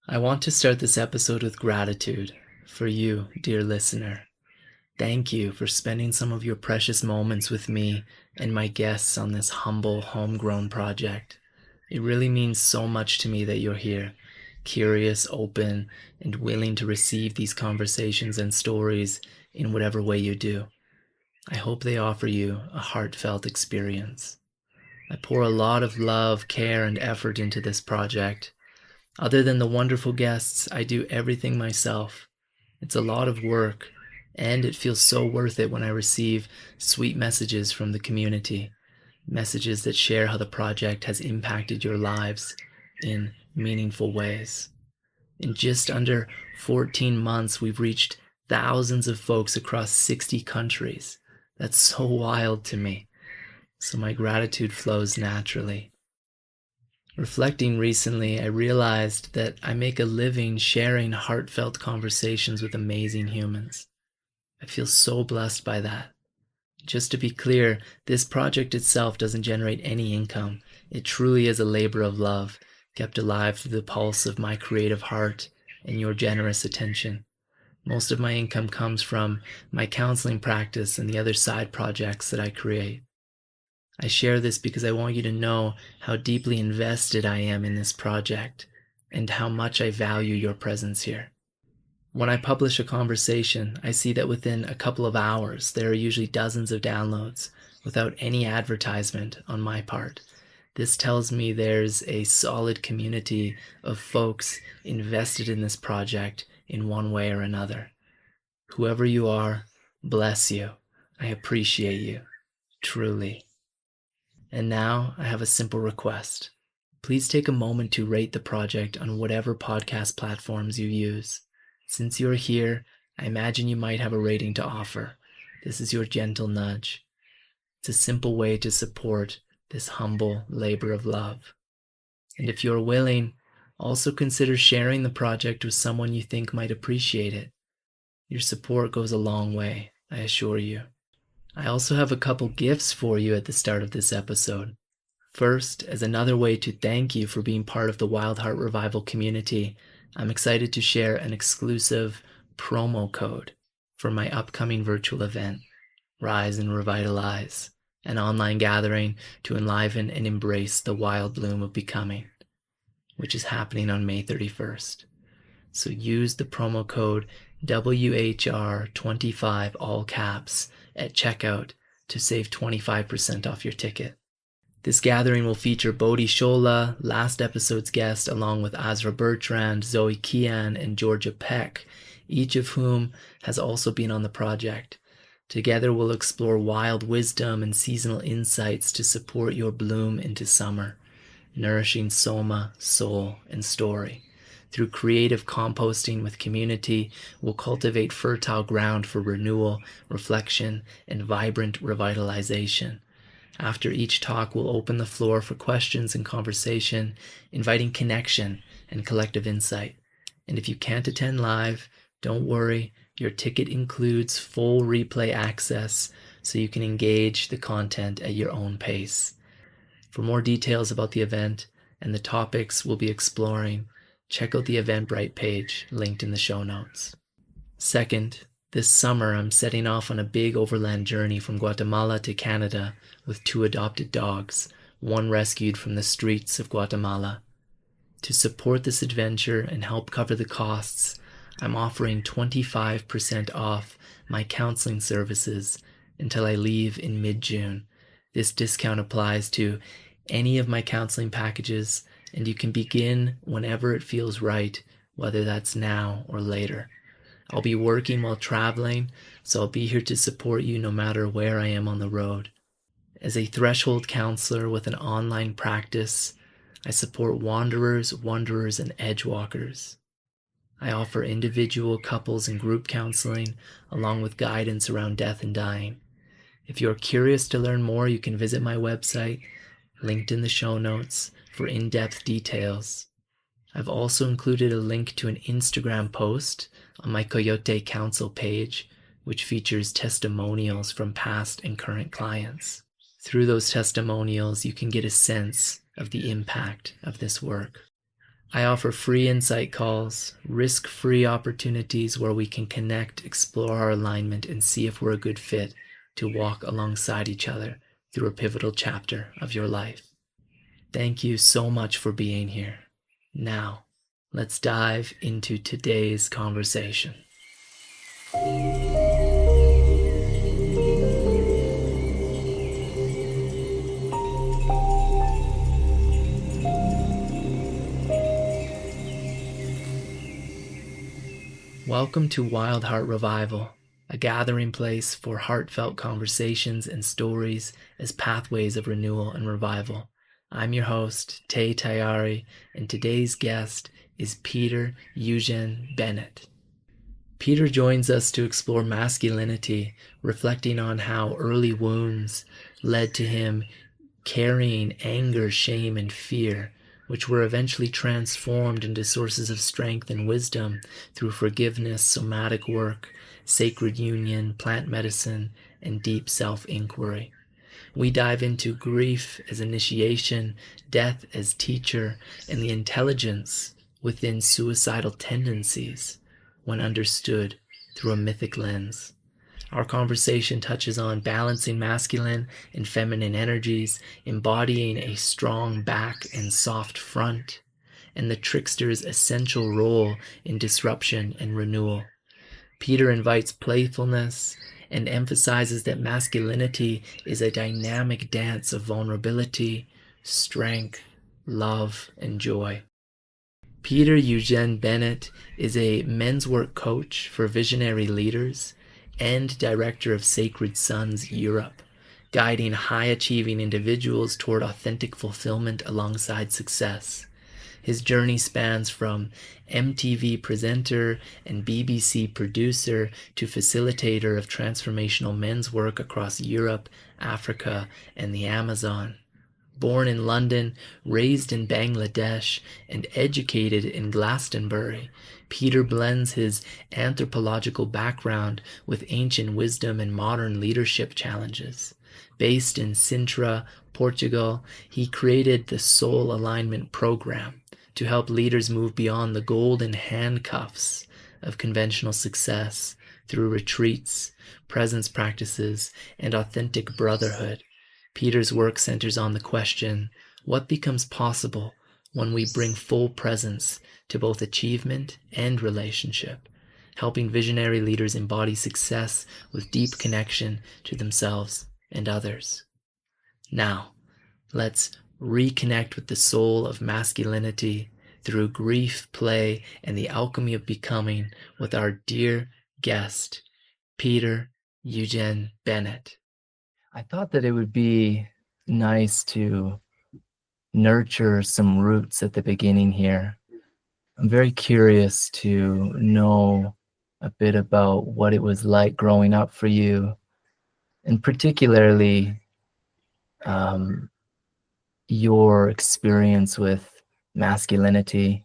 I want to start this episode with gratitude for you, dear listener. Thank you for spending some of your precious moments with me and my guests on this humble, homegrown project. It really means so much to me that you're here, curious, open, and willing to receive these conversations and stories in whatever way you do. I hope they offer you a heartfelt experience. I pour a lot of love, care, and effort into this project. Other than the wonderful guests, I do everything myself. It's a lot of work, and it feels so worth it when I receive sweet messages from the community, messages that share how the project has impacted your lives in meaningful ways. In just under 14 months, we've reached thousands of folks across 60 countries. That's so wild to me. So my gratitude flows naturally. Reflecting recently, I realized that I make a living sharing heartfelt conversations with amazing humans. I feel so blessed by that. Just to be clear, this project itself doesn't generate any income. It truly is a labor of love, kept alive through the pulse of my creative heart and your generous attention. Most of my income comes from my counseling practice and the other side projects that I create. I share this because I want you to know how deeply invested I am in this project and how much I value your presence here. When I publish a conversation, I see that within a couple of hours, there are usually dozens of downloads without any advertisement on my part. This tells me there's a solid community of folks invested in this project in one way or another. Whoever you are, bless you. I appreciate you, truly. And now I have a simple request. Please take a moment to rate the project on whatever podcast platforms you use. Since you're here, I imagine you might have a rating to offer. This is your gentle nudge. It's a simple way to support this humble labor of love. And if you're willing, also consider sharing the project with someone you think might appreciate it. Your support goes a long way, I assure you. I also have a couple gifts for you at the start of this episode. First, as another way to thank you for being part of the Wild Heart Revival community, I'm excited to share an exclusive promo code for my upcoming virtual event, Rise and Revitalize, an online gathering to enliven and embrace the wild bloom of becoming, which is happening on May 31st. So use the promo code WHR25 all caps at checkout to save 25% off your ticket. This gathering will feature Bodhi Shola, last episode's guest, along with Azra Bertrand, Zoe Kian, and Georgia Peck, each of whom has also been on the project. Together we'll explore wild wisdom and seasonal insights to support your bloom into summer, nourishing soma, soul, and story. Through creative composting with community, we'll cultivate fertile ground for renewal, reflection, and vibrant revitalization. After each talk, we'll open the floor for questions and conversation, inviting connection and collective insight. And if you can't attend live, don't worry, your ticket includes full replay access so you can engage the content at your own pace. For more details about the event and the topics we'll be exploring, check out the Eventbrite page linked in the show notes. Second, this summer I'm setting off on a big overland journey from Guatemala to Canada with 2 adopted dogs, one rescued from the streets of Guatemala. To support this adventure and help cover the costs, I'm offering 25% off my counseling services until I leave in mid-June. This discount applies to any of my counseling packages, and you can begin whenever it feels right, whether that's now or later. I'll be working while traveling, so I'll be here to support you no matter where I am on the road. As a threshold counselor with an online practice, I support wanderers, wanderers, and edgewalkers. I offer individual, couples, and group counseling, along with guidance around death and dying. If you're curious to learn more, you can visit my website, linked in the show notes, for in-depth details. I've also included a link to an Instagram post on my Coyote Council page, which features testimonials from past and current clients. Through those testimonials, you can get a sense of the impact of this work. I offer free insight calls, risk-free opportunities where we can connect, explore our alignment, and see if we're a good fit to walk alongside each other through a pivotal chapter of your life. Thank you so much for being here. Now, let's dive into today's conversation. Welcome to Wild Heart Revival, a gathering place for heartfelt conversations and stories as pathways of renewal and revival. I'm your host, Tay Tayari, and today's guest is Peter Eugène Bennett. Peter joins us to explore masculinity, reflecting on how early wounds led to him carrying anger, shame, and fear, which were eventually transformed into sources of strength and wisdom through forgiveness, somatic work, sacred union, plant medicine, and deep self-inquiry. We dive into grief as initiation, death as teacher, and the intelligence within suicidal tendencies when understood through a mythic lens. Our conversation touches on balancing masculine and feminine energies, embodying a strong back and soft front, and the trickster's essential role in disruption and renewal. Peter invites playfulness and emphasizes that masculinity is a dynamic dance of vulnerability, strength, love, and joy. Peter Eugène Bennett is a men's work coach for visionary leaders and director of Sacred Sons Europe, guiding high-achieving individuals toward authentic fulfillment alongside success. His journey spans from MTV presenter and BBC producer to facilitator of transformational men's work across Europe, Africa, and the Amazon. Born in London, raised in Bangladesh, and educated in Glastonbury, Peter blends his anthropological background with ancient wisdom and modern leadership challenges. Based in Sintra, Portugal, he created the Soul Alignment Program to help leaders move beyond the golden handcuffs of conventional success through retreats, presence practices, and authentic brotherhood. Peter's work centers on the question, what becomes possible when we bring full presence to both achievement and relationship, helping visionary leaders embody success with deep connection to themselves and others. Now, let's reconnect with the soul of masculinity through grief, play, and the alchemy of becoming with our dear guest, Peter Eugène Bennett. I thought that it would be nice to nurture some roots at the beginning here. I'm very curious to know a bit about what it was like growing up for you, and particularly your experience with masculinity,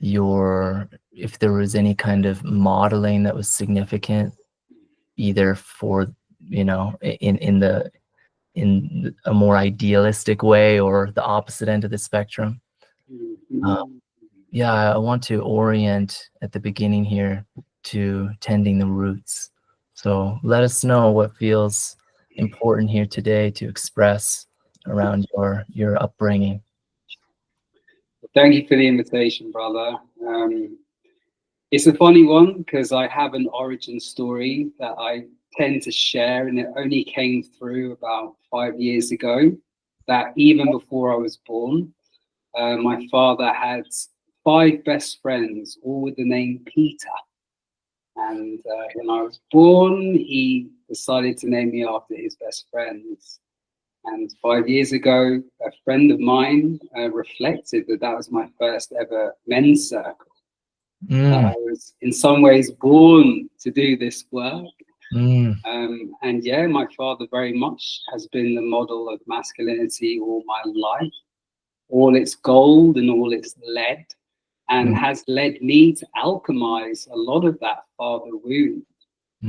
if there was any kind of modeling that was significant, either for, in a more idealistic way or the opposite end of the spectrum. I want to orient at the beginning here to tending the roots. So let us know what feels important here today to express around your upbringing. Thank you for the invitation, brother. It's a funny one because I have an origin story that I tend to share, and it only came through about 5 years ago, that even before I was born, my father had 5 best friends, all with the name Peter. And when I was born, he decided to name me after his best friends. And 5 years ago, a friend of mine reflected that was my first ever men's circle. I was in some ways born to do this work. And yeah, my father very much has been the model of masculinity all my life, all its gold and all its lead, and has led me to alchemize a lot of that father wound.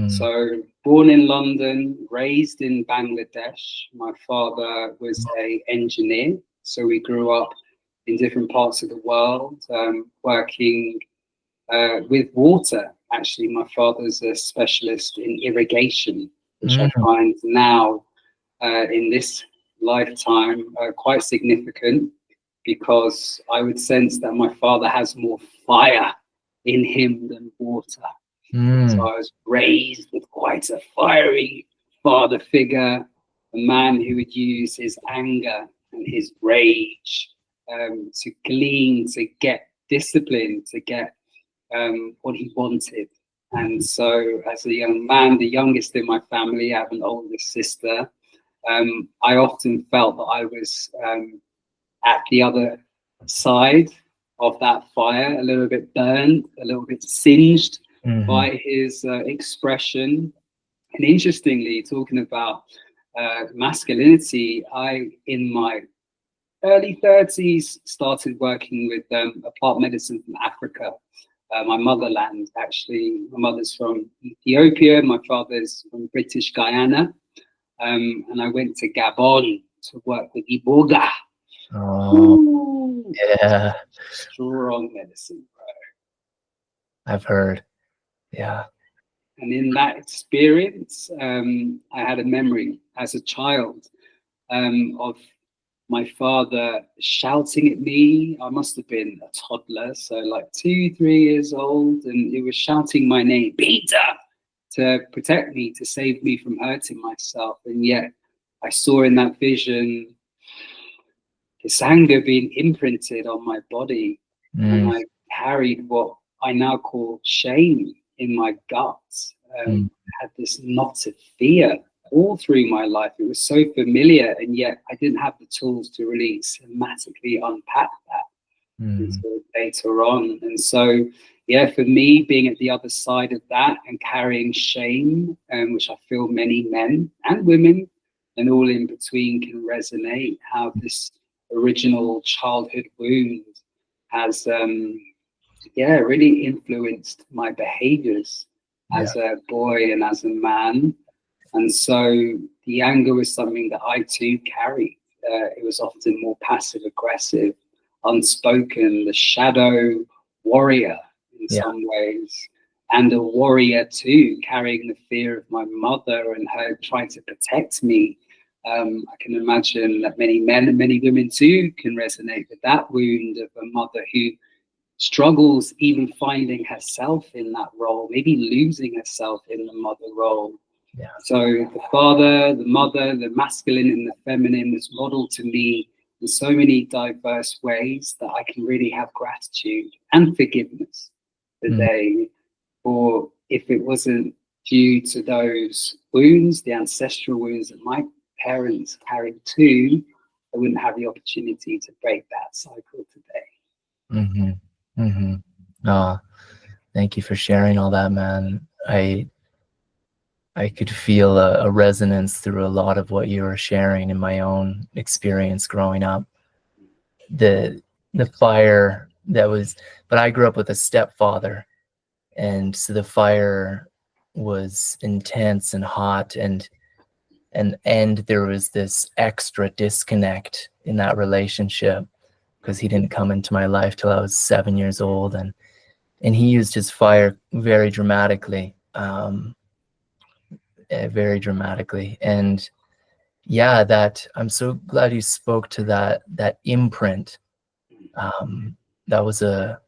So born in London, raised in Bangladesh. My father was an engineer, so we grew up in different parts of the world, working with water. Actually, my father's a specialist in irrigation, which I find now in this lifetime quite significant, because I would sense that my father has more fire in him than water. So I was raised with quite a fiery father figure, a man who would use his anger and his rage to glean, to get discipline, to get what he wanted. And so as a young man, the youngest in my family, I have an older sister, I often felt that I was at the other side of that fire, a little bit burned, a little bit singed by his expression. And interestingly, talking about masculinity, I, in my early 30s, started working with plant medicine from Africa, my motherland, actually. My mother's from Ethiopia, my father's from British Guyana. And I went to Gabon to work with Iboga. Oh, ooh, yeah. Strong medicine, bro. I've heard. Yeah. And in that experience, I had a memory as a child of my father shouting at me. I must have been a toddler, so like 2, 3 years old, and he was shouting my name, Peter, to protect me, to save me from hurting myself. And yet I saw in that vision this anger being imprinted on my body, and I carried what I now call shame in my guts. I had this knot of fear all through my life. It was so familiar, and yet I didn't have the tools to really somatically unpack that until later on. And so, yeah, for me, being at the other side of that and carrying shame, which I feel many men and women and all in between can resonate, how this original childhood wound has really influenced my behaviors as a boy and as a man. And so the anger was something that I too carried. It was often more passive aggressive, unspoken, the shadow warrior in some ways, and a warrior too, carrying the fear of my mother and her trying to protect me. I can imagine that many men and many women too can resonate with that wound of a mother who struggles even finding herself in that role, maybe losing herself in the mother role. So the father, the mother, the masculine and the feminine was modeled to me in so many diverse ways that I can really have gratitude and forgiveness today. Or if it wasn't due to those wounds, the ancestral wounds that my parents carried too, I wouldn't have the opportunity to break that cycle today. Oh, thank you for sharing all that, man. I could feel a resonance through a lot of what you were sharing in my own experience growing up. The fire that was, but I grew up with a stepfather, and so the fire was intense and hot, and there was this extra disconnect in that relationship because he didn't come into my life till I was 7 years old, and he used his fire very dramatically. Very dramatically. And yeah, that I'm so glad you spoke to that imprint. That was a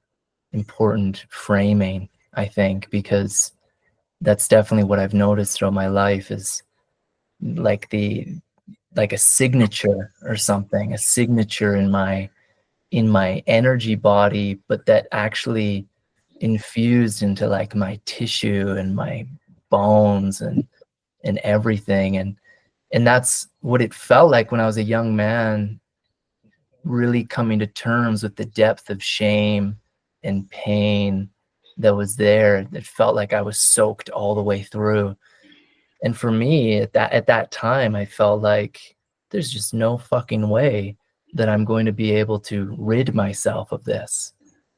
important framing, I think, because that's definitely what I've noticed throughout my life is like a signature or something, a signature in my energy body, but that actually infused into like my tissue and my bones and everything. And that's what it felt like when I was a young man, really coming to terms with the depth of shame and pain that was there. That felt like I was soaked all the way through. And for me at that time, I felt like there's just no fucking way that I'm going to be able to rid myself of this,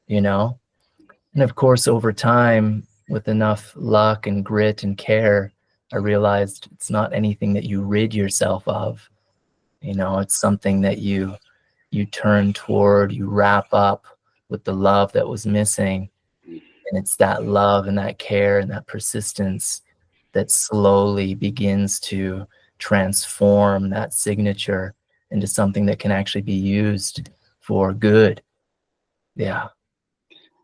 you know? And of course, over time, with enough luck and grit and care, I realized it's not anything that you rid yourself of. You know, it's something that you you turn toward, you wrap up with the love that was missing. And it's that love and that care and that persistence that slowly begins to transform that signature into something that can actually be used for good. Yeah.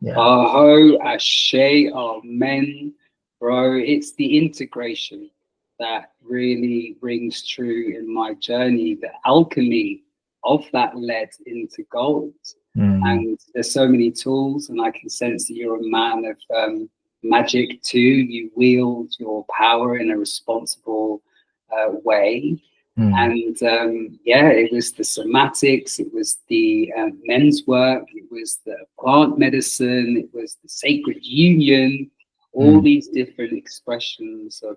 Yeah. Aho, Ashe, Amen, bro. It's the integration that really rings true in my journey, the alchemy of that lead into gold. And there's so many tools, and I can sense that you're a man of magic too. You wield your power in a responsible way. And yeah, it was the somatics, it was the men's work, it was the plant medicine, it was the sacred union, all these different expressions of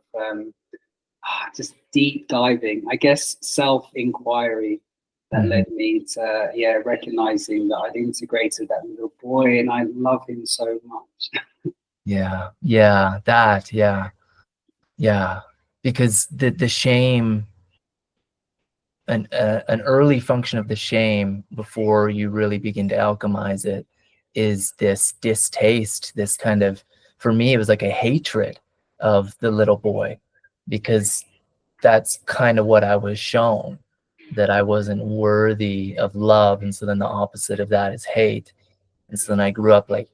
just deep diving, I guess, self-inquiry that led me to, yeah, recognizing that I'd integrated that little boy and I love him so much. Yeah. Because the shame, an early function of the shame before you really begin to alchemize it is this distaste, this kind of, for me, it was like a hatred of the little boy, because that's kind of what I was shown, that I wasn't worthy of love. And so then the opposite of that is hate. And so then I grew up like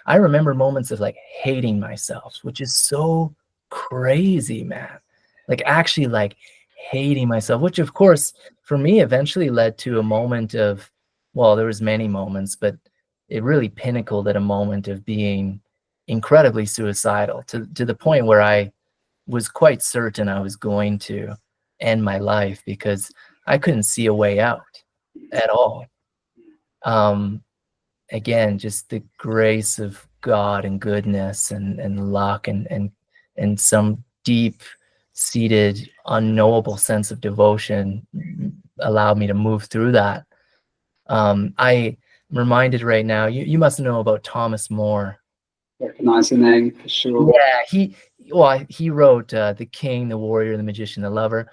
I remember moments of like hating myself, which is so crazy, man. Like actually like hating myself, which of course for me eventually led to a moment of, well, there was many moments, but it really pinnacled at a moment of being incredibly suicidal to the point where I was quite certain I was going to end my life because I couldn't see a way out at all. Again, just the grace of God and goodness and luck and some deep seated unknowable sense of devotion allowed me to move through that. I'm reminded right now, you must know about Thomas More. Recognize the name for sure. Yeah, he wrote The King, the Warrior, the Magician, the Lover.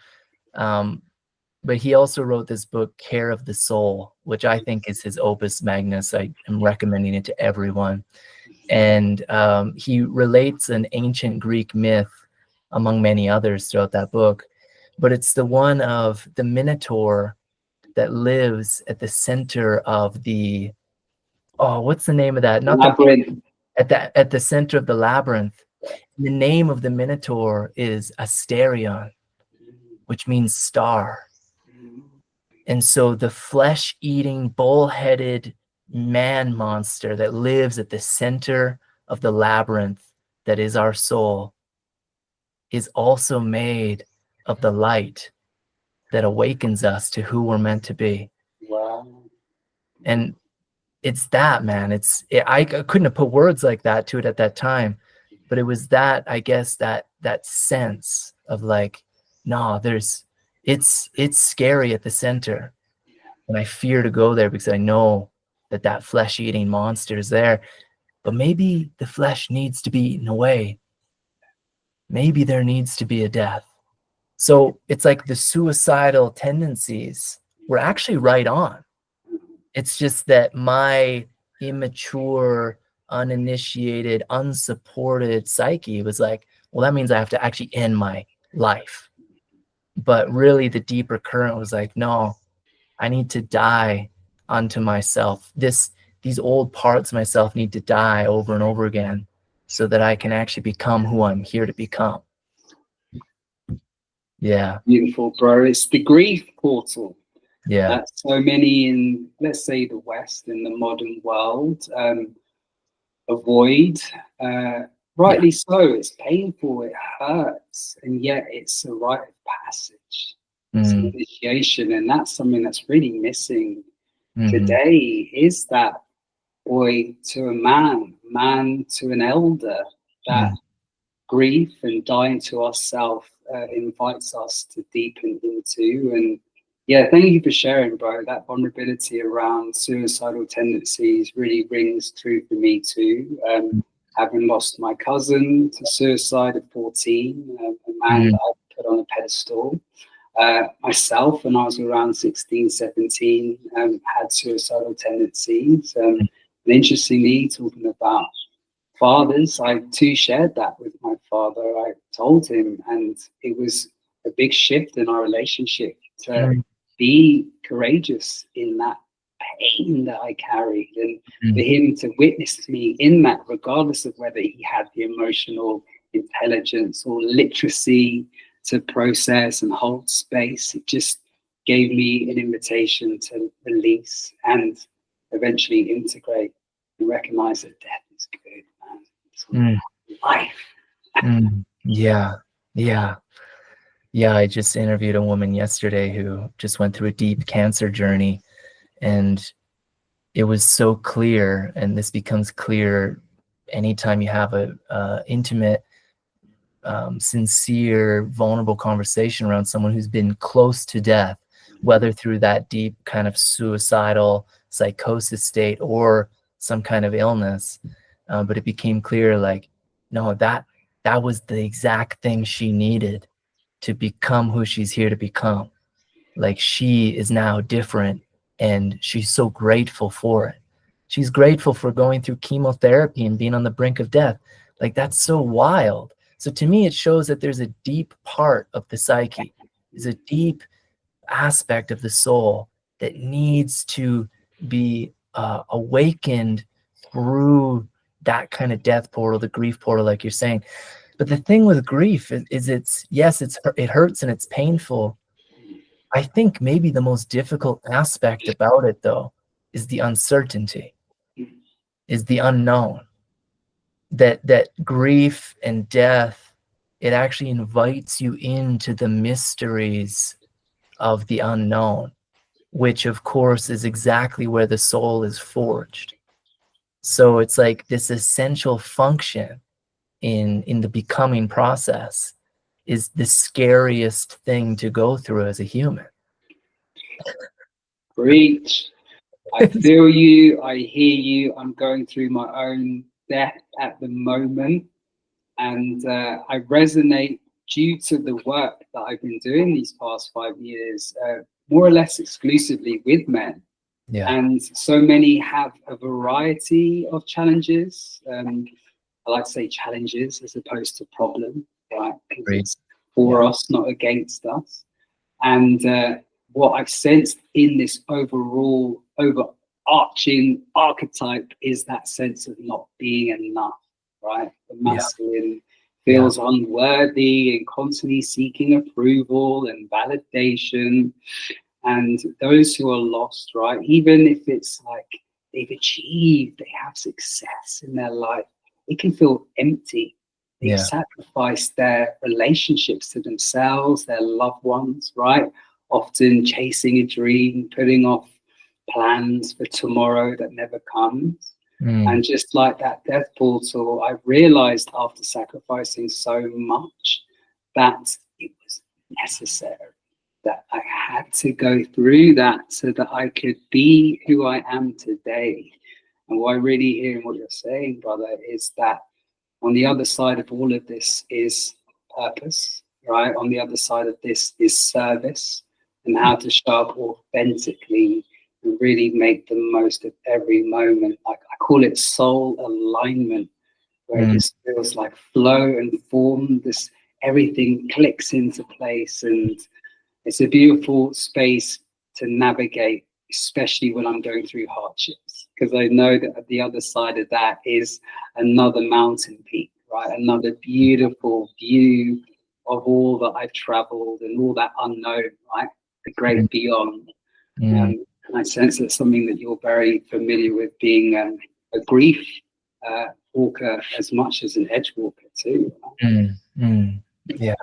But he also wrote this book, Care of the Soul, which I think is his opus magnus. I am recommending it to everyone. And he relates an ancient Greek myth, among many others, throughout that book. But it's the one of the Minotaur that lives at the center of the, what's the name of that? Not Labyrinth. At the center of the labyrinth. The name of the Minotaur is Asterion, which means star. And so the flesh-eating, bull-headed man monster that lives at the center of the labyrinth that is our soul is also made of the light that awakens us to who we're meant to be. Wow. And it's that, man. I couldn't have put words like that to it at that time, but it was that, I guess, that sense of like, no, it's scary at the center. And I fear to go there because I know that flesh-eating monster is there. But maybe the flesh needs to be eaten away. Maybe there needs to be a death. So it's like the suicidal tendencies were actually right on. It's just that my immature, uninitiated, unsupported psyche was like, well, that means I have to actually end my life. But really the deeper current was like, no, I need to die unto myself. These old parts of myself need to die over and over again so that I can actually become who I'm here to become. Yeah. Beautiful, bro. It's the grief portal. Yeah. That so many in, let's say, the West, in the modern world, avoid. Rightly so. It's painful. It hurts, and yet it's a rite of passage. It's an initiation, and that's something that's really missing today. Is that boy to a man to an elder? That grief and dying to ourselves invites us to deepen into. And yeah, thank you for sharing, bro. That vulnerability around suicidal tendencies really rings true for me too. Having lost my cousin to suicide at 14, a man that I put on a pedestal. Myself, when I was around 16, 17, had suicidal tendencies. And interestingly, talking about fathers, I too shared that with my father. I told him, and it was a big shift in our relationship to be courageous in that pain that I carried, and for him to witness me in that, regardless of whether he had the emotional intelligence or literacy to process and hold space. It just gave me an invitation to release and eventually integrate and recognize that death is good, man. Life. Yeah, I just interviewed a woman yesterday who just went through a deep cancer journey, and it was so clear, and this becomes clear anytime you have a intimate, sincere, vulnerable conversation around someone who's been close to death, whether through that deep kind of suicidal psychosis state or some kind of illness. But it became clear, like, no, that was the exact thing she needed to become who she's here to become. Like, she is now different, and she's so grateful for it. She's grateful for going through chemotherapy and being on the brink of death. Like, that's so wild. So to me, it shows that there's a deep part of the psyche, there's a deep aspect of the soul that needs to be awakened through that kind of death portal, the grief portal, like you're saying. But the thing with grief is it hurts and it's painful. I think maybe the most difficult aspect about it, though, is the uncertainty, is the unknown. That grief and death, it actually invites you into the mysteries of the unknown, which of course is exactly where the soul is forged. So it's like this essential function in the becoming process is the scariest thing to go through as a human. Preach. I feel you. I hear you. I'm going through my own death at the moment, and I resonate due to the work that I've been doing these past 5 years, more or less exclusively with men. Yeah. And so many have a variety of challenges. I like to say challenges as opposed to problem, right? Because it's for us, not against us. And what I've sensed in this overall overarching archetype is that sense of not being enough, right? The masculine feels unworthy and constantly seeking approval and validation. And those who are lost, right? Even if it's like they've achieved, they have success in their life, it can feel empty. They've sacrificed their relationships to themselves, their loved ones, right? Often chasing a dream, putting off plans for tomorrow that never comes. And just like that death portal, I realized after sacrificing so much that it was necessary, that I had to go through that so that I could be who I am today. And what I really hear in what you're saying, brother, is that on the other side of all of this is purpose, right? On the other side of this is service, and how to show up authentically and really make the most of every moment. Like, I call it soul alignment, where it just feels like flow and form. This everything clicks into place, and it's a beautiful space to navigate, especially when I'm going through hardships, because I know that at the other side of that is another mountain peak, right? Another beautiful view of all that I've traveled and all that unknown, right? The great beyond. And I sense that's something that you're very familiar with, being a grief walker as much as an edge walker too. Yeah.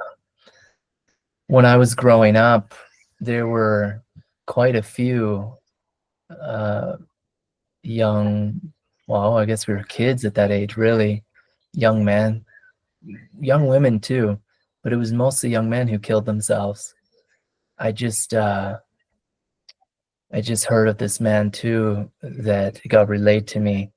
When I was growing up, there were quite a few young, well, I guess we were kids at that age, really, young men, young women too, but it was mostly young men who killed themselves. I just heard of this man too that got relayed to me.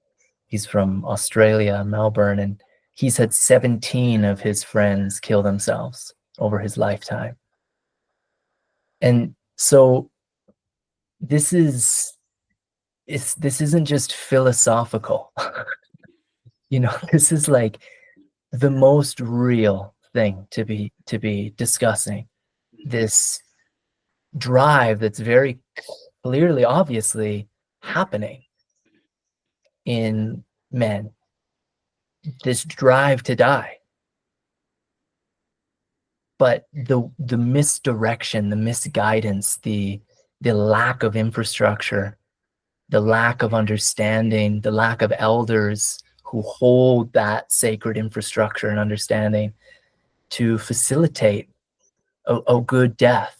He's from Australia, Melbourne, and he's had 17 of his friends kill themselves over his lifetime. And so this isn't just philosophical. This is like the most real thing to be discussing. This drive that's very clearly, obviously happening in men. This drive to die. But the misdirection, the misguidance, the lack of infrastructure, the lack of understanding, the lack of elders who hold that sacred infrastructure and understanding to facilitate a good death.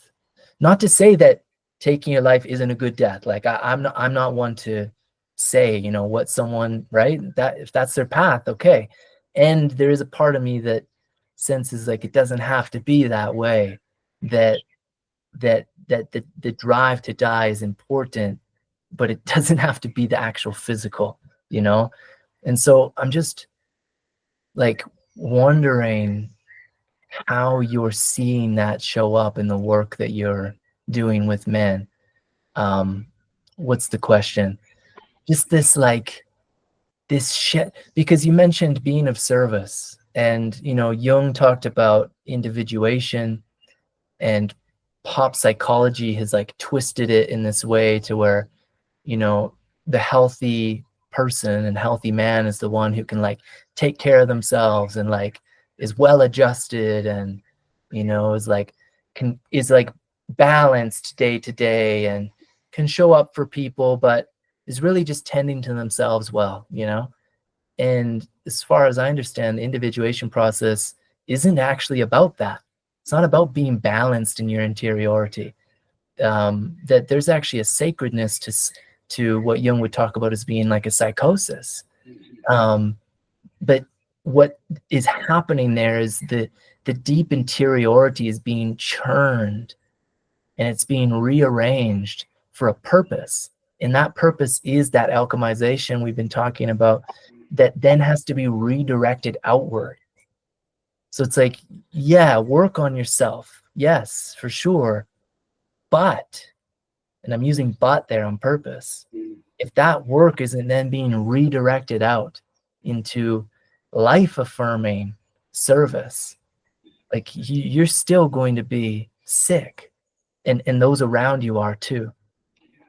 Not to say that taking your life isn't a good death. Like I'm not one to say, what someone, right? That if that's their path, okay. And there is a part of me that senses like it doesn't have to be that way, that the drive to die is important, but it doesn't have to be the actual physical, And so I'm just like wondering how you're seeing that show up in the work that you're doing with men. What's the question? Just this shit, because you mentioned being of service, and Jung talked about individuation, and pop psychology has like twisted it in this way to where the healthy person and healthy man is the one who can like take care of themselves and like is well adjusted and is like balanced day to day and can show up for people, but is really just tending to themselves well. And as far as I understand, the individuation process isn't actually about that. It's not about being balanced in your interiority. That there's actually a sacredness to what Jung would talk about as being like a psychosis. But what is happening there is the deep interiority is being churned and it's being rearranged for a purpose. And that purpose is that alchemization we've been talking about that then has to be redirected outward. So it's like, yeah, work on yourself. Yes, for sure. But, and I'm using but there on purpose, if that work isn't then being redirected out into life-affirming service, like you're still going to be sick, and those around you are too.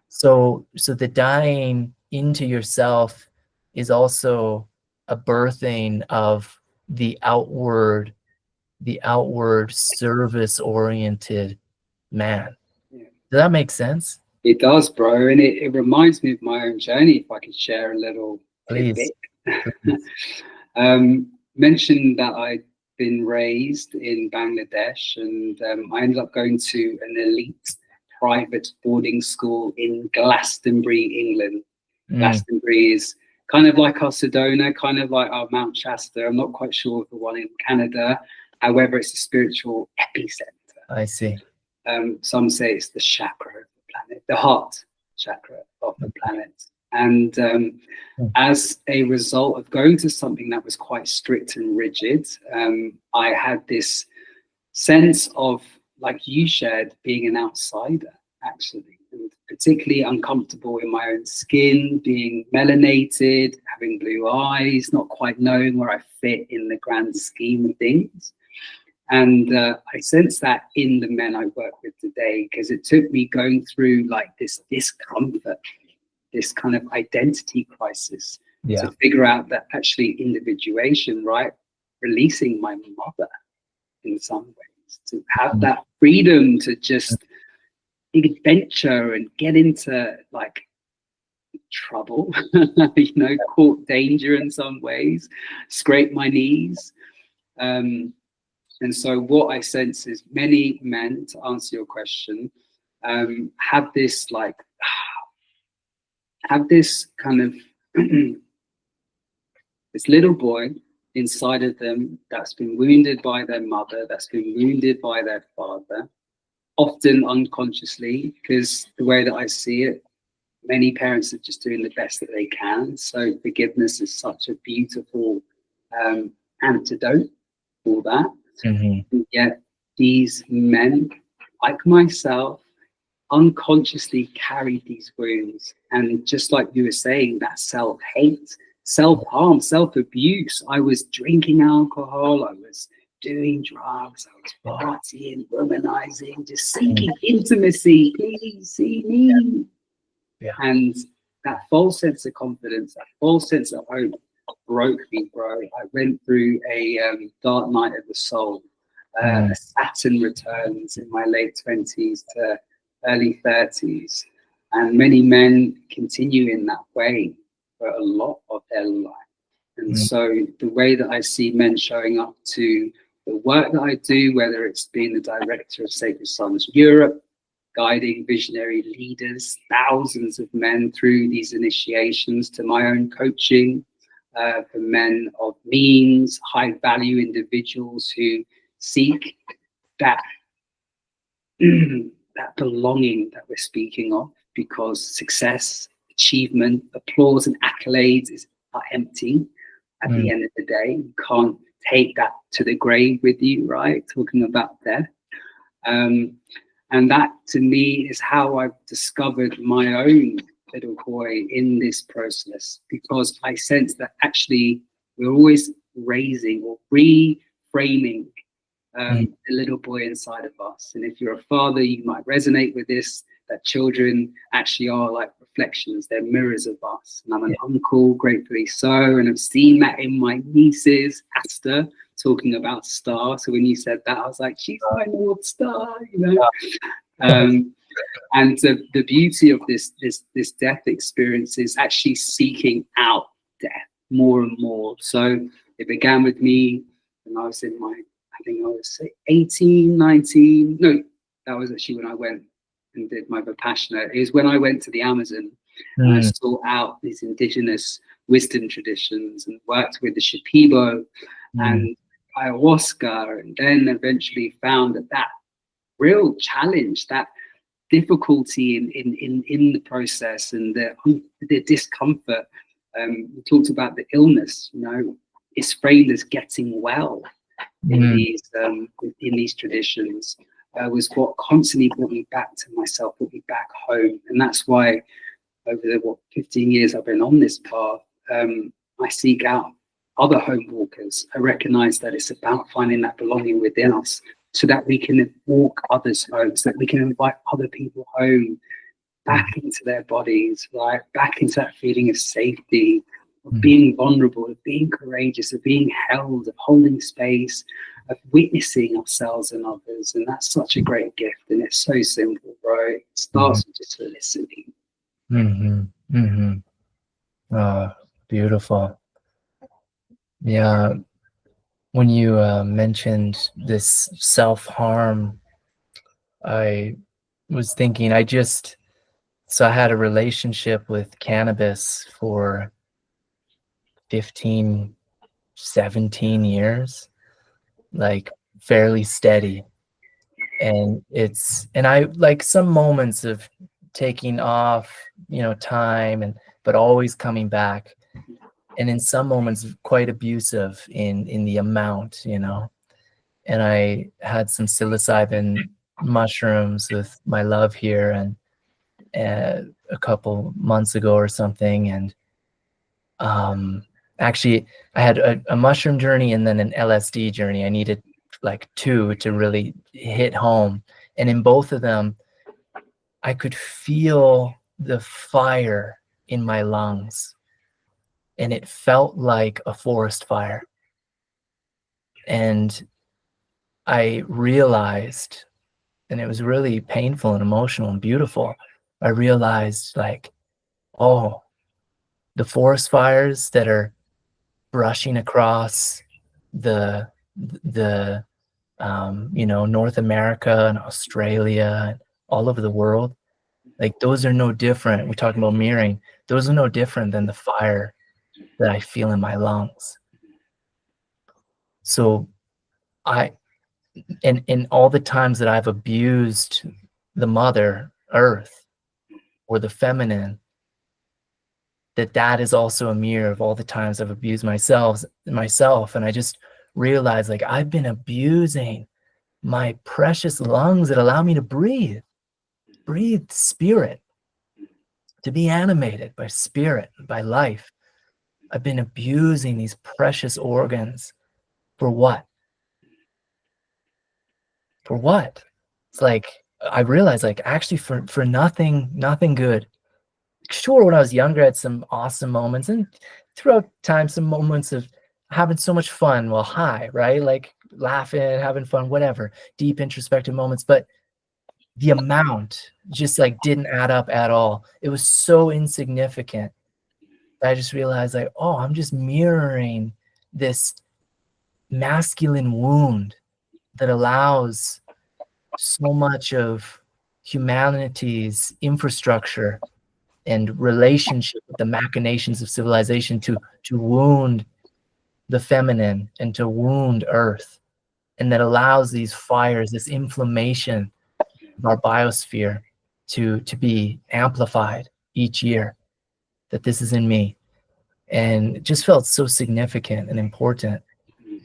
So the dying into yourself is also a birthing of the outward service-oriented man. Does that make sense? It does, bro, and it reminds me of my own journey. If I could share a little Please. tidbit. Mentioned that I'd been raised in Bangladesh, and I ended up going to an elite private boarding school in Glastonbury, England. Glastonbury is kind of like our Sedona, kind of like our Mount Shasta. I'm not quite sure of the one in Canada. However, it's a spiritual epicenter. I see. Some say it's the chakra of the planet, the heart chakra of the planet. And as a result of going to something that was quite strict and rigid, I had this sense of, like you shared, being an outsider, actually, and particularly uncomfortable in my own skin, being melanated, having blue eyes, not quite knowing where I fit in the grand scheme of things. And I sense that in the men I work with today, because it took me going through like this discomfort, this kind of identity crisis, to figure out that actually individuation, right, releasing my mother in some ways, to have that freedom to just adventure and get into like trouble, court danger in some ways, scrape my knees. And so what I sense is many men, to answer your question, have this kind of this little boy inside of them that's been wounded by their mother, that's been wounded by their father, often unconsciously, because the way that I see it, many parents are just doing the best that they can. So forgiveness is such a beautiful antidote for that. And yet these men, like myself, unconsciously carried these wounds. And just like you were saying, that self-hate, self-harm, self-abuse. I was drinking alcohol, I was doing drugs, I was partying, womanizing, just seeking intimacy. Please see me. Yeah. And that false sense of confidence, that false sense of hope broke me, bro. I went through a dark night of the soul. Saturn returns in my late 20s to early 30s. And many men continue in that way for a lot of their life. And so the way that I see men showing up to the work that I do, whether it's being the director of Sacred Sons Europe, guiding visionary leaders, thousands of men through these initiations, to my own coaching for men of means, high value individuals who seek that that belonging that we're speaking of, because success, achievement, applause and accolades are empty at the end of the day. You can't take that to the grave with you, right? Talking about death. And that, to me, is how I've discovered my own little boy in this process, because I sense that actually we're always raising or reframing the little boy inside of us. And if you're a father, you might resonate with this, that children actually are like reflections, they're mirrors of us. And I'm an uncle, gratefully so, and I've seen that in my nieces, Asta, talking about star. So when you said that, I was like, she's my North Star, you know. And the beauty of this death experience is actually seeking out death more and more. So it began with me when I was in my, I think I was 18, 19. No, that was actually when I went and did my Vipassana. It was when I went to the Amazon and I sought out these indigenous wisdom traditions and worked with the Shipibo and ayahuasca, and then eventually found that real challenge, that difficulty in the process, and the discomfort. We talked about the illness, you know, it's framed as getting well in these traditions, was what constantly brought me back to myself, brought me back home. And that's why over the 15 years I've been on this path, I seek out other home walkers. I recognize that it's about finding that belonging within us, so that we can walk others home, so that we can invite other people home, back into their bodies, right? Back into that feeling of safety, of being vulnerable, of being courageous, of being held, of holding space, of witnessing ourselves and others. And that's such a great gift. And it's so simple, bro. It starts with just listening. Oh, beautiful. Yeah. When you mentioned this self-harm, I was thinking, so I had a relationship with cannabis for 15, 17 years, like fairly steady. And I like some moments of taking off, you know, time, but always coming back. And in some moments quite abusive in the amount, you know. And I had some psilocybin mushrooms with my love here and a couple months ago or something. And actually I had a mushroom journey and then an LSD journey. I needed like two to really hit home. And in both of them, I could feel the fire in my lungs. And it felt like a forest fire. And I realized, and it was really painful and emotional and beautiful, I realized like, oh, the forest fires that are brushing across the you know, North America and Australia and all over the world, like those are no different. We're talking about mirroring. Those are no different than the fire that I feel in my lungs. So in all the times that I've abused the Mother Earth or the feminine, that is also a mirror of all the times I've abused myself. And I just realized, like, I've been abusing my precious lungs that allow me to breathe. breathed spirit, to be animated by spirit, by life. I've been abusing these precious organs for what? For what? It's like, I realized, like, actually for nothing good. Sure, when I was younger, I had some awesome moments, and throughout time, some moments of having so much fun while high, right? Like laughing, having fun, whatever, deep introspective moments. But the amount just like didn't add up at all. It was so insignificant. I just realized, like, oh, I'm just mirroring this masculine wound that allows so much of humanity's infrastructure and relationship with the machinations of civilization to wound the feminine and to wound earth, and that allows these fires, this inflammation of our biosphere to be amplified each year, that this is in me. And it just felt so significant and important.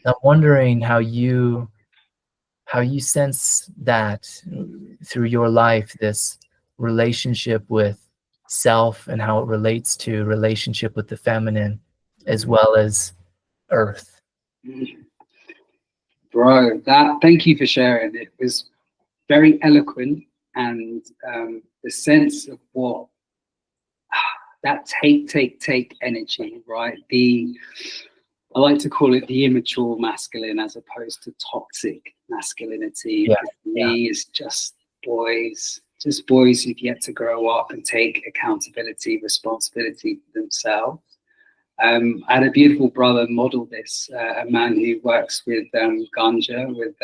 I'm wondering how you sense that through your life, this relationship with self and how it relates to relationship with the feminine as well as earth. Bro, thank you for sharing. It was very eloquent, and the sense of what that take energy, right? I like to call it the immature masculine as opposed to toxic masculinity. Yeah, For me, it's just boys who've yet to grow up and take accountability, responsibility for themselves. I had a beautiful brother model this, a man who works with ganja, with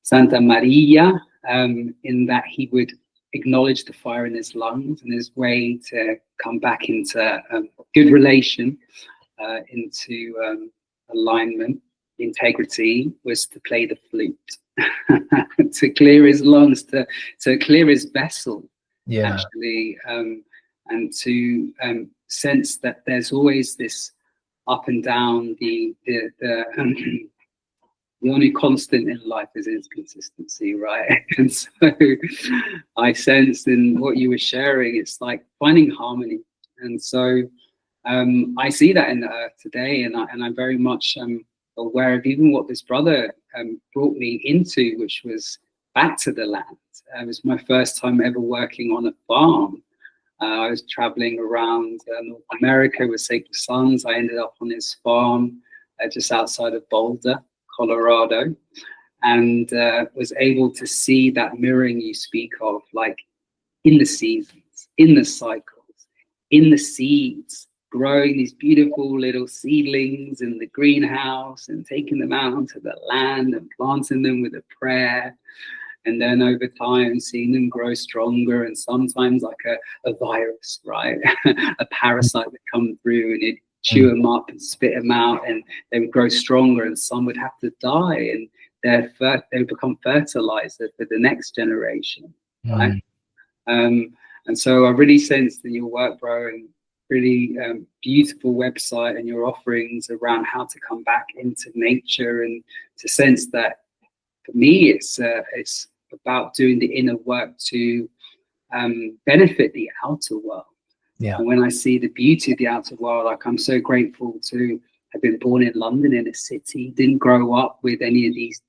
Santa Maria, in that he would acknowledge the fire in his lungs, and his way to come back into good relation, into alignment, integrity, was to play the flute, to clear his lungs, to clear his vessel, actually, and to sense that there's always this up and down. The only constant in life is its consistency, right? And so I sensed in what you were sharing, it's like finding harmony. And so I see that in the earth today, and I'm very much aware of even what this brother brought me into, which was back to the land. It was my first time ever working on a farm. I was traveling around North America with Sacred Sons. I ended up on his farm just outside of Boulder, Colorado, and was able to see that mirroring you speak of, like in the seasons, in the cycles, in the seeds, growing these beautiful little seedlings in the greenhouse and taking them out onto the land and planting them with a prayer. And then over time, seeing them grow stronger, and sometimes like a virus, right? A parasite would come through and it'd chew them up and spit them out, and they would grow stronger, and some would have to die, and they would become fertilizer for the next generation, right? And so I really sensed in your work, bro, and really beautiful website and your offerings around how to come back into nature, and to sense that for me, it's about doing the inner work to benefit the outer world. Yeah. And when I see the beauty of the outer world, like, I'm so grateful to have been born in London, in a city, didn't grow up with any of these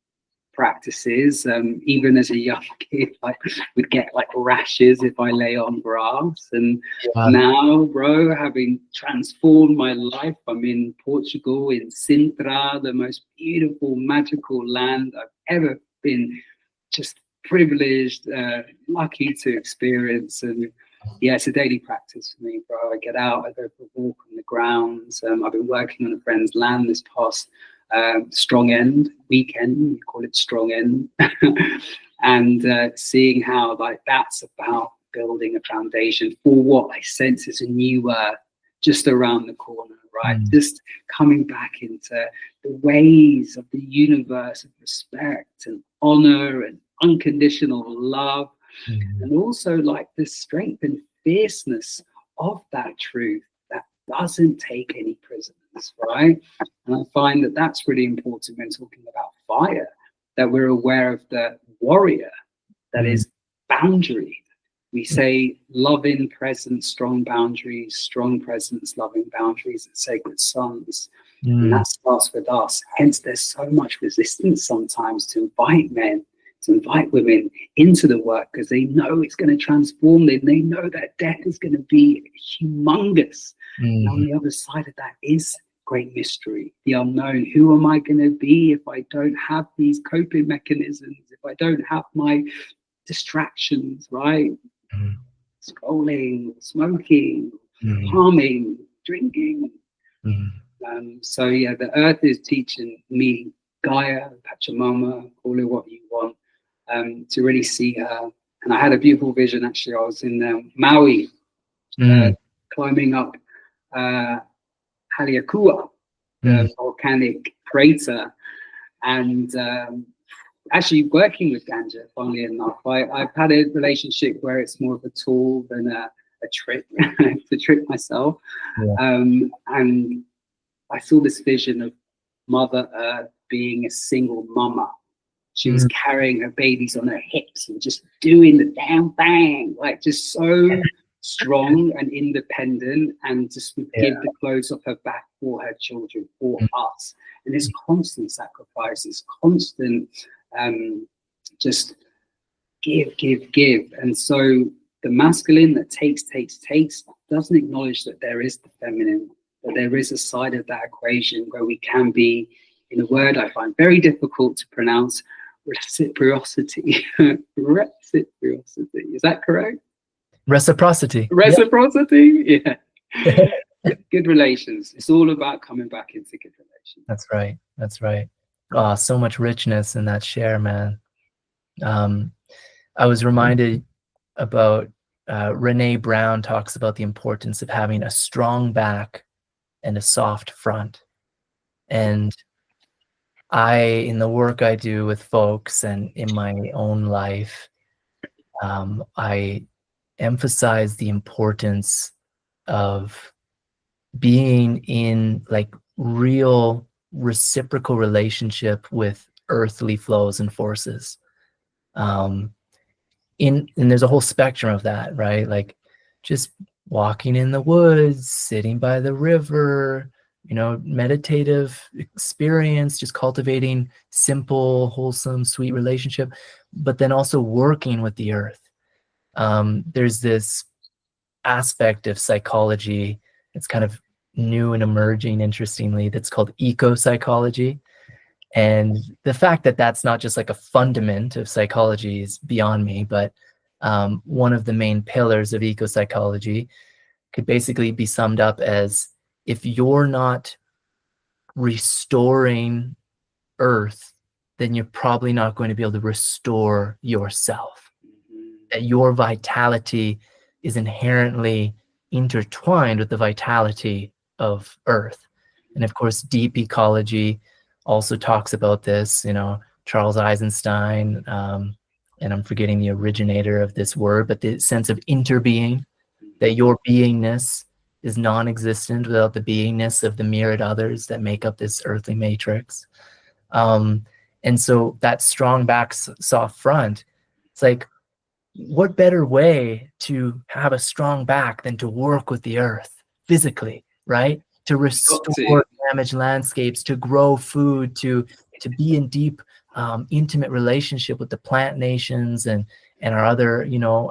practices. Even as a young kid, I would get like rashes if I lay on grass. And now, bro, having transformed my life, I'm in Portugal, in Sintra, the most beautiful, magical land I've ever been just privileged, lucky to experience. And yeah, it's a daily practice for me, bro. I get out, I go for a walk on the grounds. I've been working on a friend's land this past strong end weekend, we call it strong end. And seeing how, like, that's about building a foundation for what I sense is a new earth just around the corner, right? Just coming back into the ways of the universe of respect and honor and unconditional love, and also like the strength and fierceness of that truth that doesn't take any prisoners, right? And I find that that's really important when talking about fire, that we're aware of the warrior that is boundary. We say loving presence, strong boundaries, strong presence, loving boundaries at Sacred Sons. And that starts with us. Hence, there's so much resistance sometimes to invite men, to invite women into the work, because they know it's going to transform them. They know that death is going to be humongous. And on the other side of that is great mystery, the unknown. Who am I going to be if I don't have these coping mechanisms, if I don't have my distractions, right? Scrolling, smoking, harming, drinking. So yeah, the earth is teaching me, Gaia, Pachamama, call it what you want, to really see her. And I had a beautiful vision, actually. I was in Maui, climbing up Haleakua, the volcanic crater, and actually working with ganja, funnily enough. I've had a relationship where it's more of a tool than a trick, to trick myself. And I saw this vision of Mother Earth being a single mama. She was carrying her babies on her hips and just doing the damn thing, like just so strong and independent, and just would give the clothes off her back for her children, for us. And this constant sacrifice, this constant just give. And so the masculine that takes doesn't acknowledge that there is the feminine, that there is a side of that equation where we can be, in a word I find very difficult to pronounce, reciprocity. Reciprocity, is that correct? Reciprocity. Yeah. Good relations. It's all about coming back into good relations. That's right. Oh, so much richness in that share, man. I was reminded about Renee Brown talks about the importance of having a strong back and a soft front. And in the work I do with folks and in my own life, I emphasize the importance of being in like real reciprocal relationship with earthly flows and forces. And there's a whole spectrum of that, right? Like just walking in the woods, sitting by the river, meditative experience, just cultivating simple, wholesome, sweet relationship, but then also working with the earth. There's this aspect of psychology that's kind of new and emerging, interestingly, that's called eco-psychology. And the fact that that's not just like a fundament of psychology is beyond me, but one of the main pillars of eco-psychology could basically be summed up as, if you're not restoring Earth, then you're probably not going to be able to restore yourself. That your vitality is inherently intertwined with the vitality of Earth. And of course, deep ecology also talks about this, Charles Eisenstein, and I'm forgetting the originator of this word, but the sense of interbeing, that your beingness is non-existent without the beingness of the myriad others that make up this earthly matrix. And so that strong back, soft front, it's like, what better way to have a strong back than to work with the earth physically, right? To restore damaged landscapes, to grow food, to be in deep, intimate relationship with the plant nations and our other,